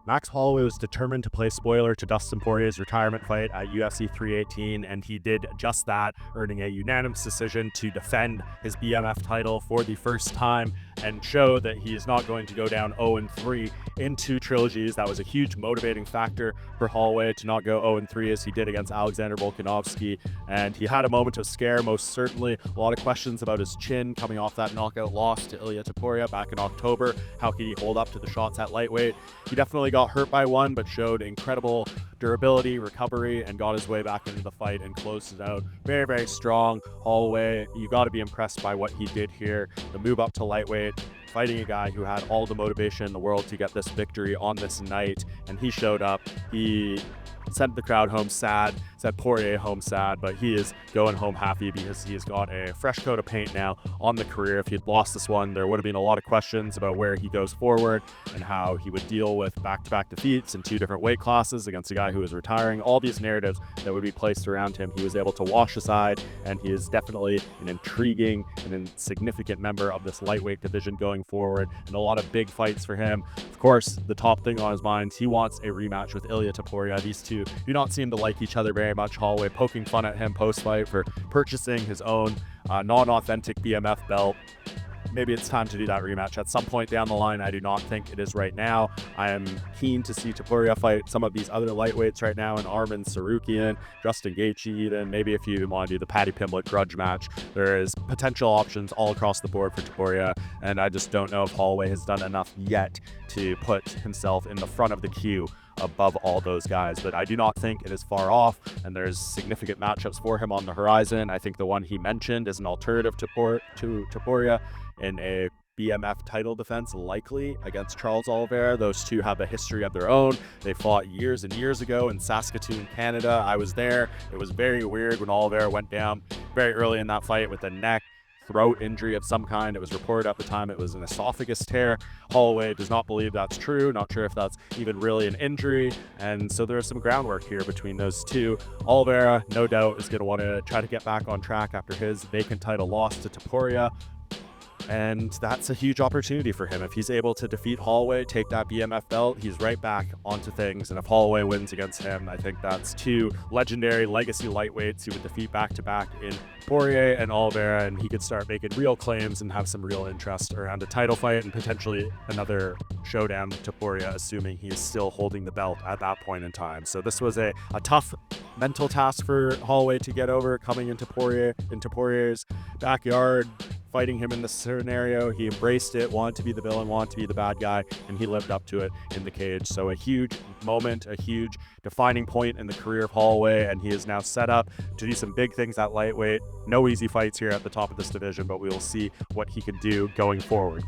Max Holloway was determined to play spoiler to Dustin Poirier's retirement fight at UFC 318, and he did just that, earning a unanimous decision to defend his BMF title for the first time and show that he is not going to go down 0-3 in two trilogies. That was a huge motivating factor for Holloway to not go 0-3 as he did against Alexander Volkanovski, and he had a moment of scare, most certainly. A lot of questions about his chin coming off that knockout loss to Ilia Topuria back in October. How could he hold up to the shots at lightweight? He definitely got hurt by one, but showed incredible durability, recovery, and got his way back into the fight and closed it out. Very, very strong. Holloway, you got to be impressed by what he did here. The move up to lightweight, fighting a guy who had all the motivation in the world to get this victory on this night, and he showed up. He sent the crowd home sad, sent Poirier home sad, but he is going home happy because he has got a fresh coat of paint now on the career. If he had lost this one, there would have been a lot of questions about where he goes forward and how he would deal with back-to-back defeats in two different weight classes against a guy who is retiring. All these narratives that would be placed around him, he was able to wash aside, and he is definitely an intriguing and significant member of this lightweight division going forward, and a lot of big fights for him. Of course, the top thing on his mind, he wants a rematch with Ilia Topuria. These two do not seem to like each other very much. Holloway poking fun at him post-fight for purchasing his own non-authentic BMF belt. Maybe it's time to do that rematch at some point down the line. I do not think it is right now. I am keen to see Topuria fight some of these other lightweights right now, and Arman Tsarukyan, Justin Gaethje even. Maybe if you want to do the Paddy Pimblett grudge match, there is potential options all across the board for Topuria, and I just don't know if Holloway has done enough yet to put himself in the front of the queue above all those guys. But I do not think it is far off, and there's significant matchups for him on the horizon. I think the one he mentioned is an alternative to Topuria in a BMF title defense, likely against Charles Oliveira. Those two have a history of their own. They fought years and years ago in Saskatoon, Canada. I was there. It was very weird when Oliveira went down very early in that fight with a neck throat injury of some kind. It was reported at the time it was an esophagus tear. Holloway does not believe that's true. Not sure if that's even really an injury. And so there's some groundwork here between those two. Oliveira, no doubt, is going to want to try to get back on track after his vacant title loss to Topuria. And that's a huge opportunity for him. If he's able to defeat Holloway, take that BMF belt, he's right back onto things. And if Holloway wins against him, I think that's two legendary legacy lightweights he would defeat back-to-back in Poirier and Oliveira, and he could start making real claims and have some real interest around a title fight and potentially another showdown with Topuria, assuming he is still holding the belt at that point in time. So this was a tough mental task for Holloway to get over, coming into Poirier's backyard, fighting him in this scenario. He embraced it, wanted to be the villain, wanted to be the bad guy, and he lived up to it in the cage. So a huge moment, a huge defining point in the career of Holloway, and he is now set up to do some big things at lightweight. No easy fights here at the top of this division, but we will see what he can do going forward.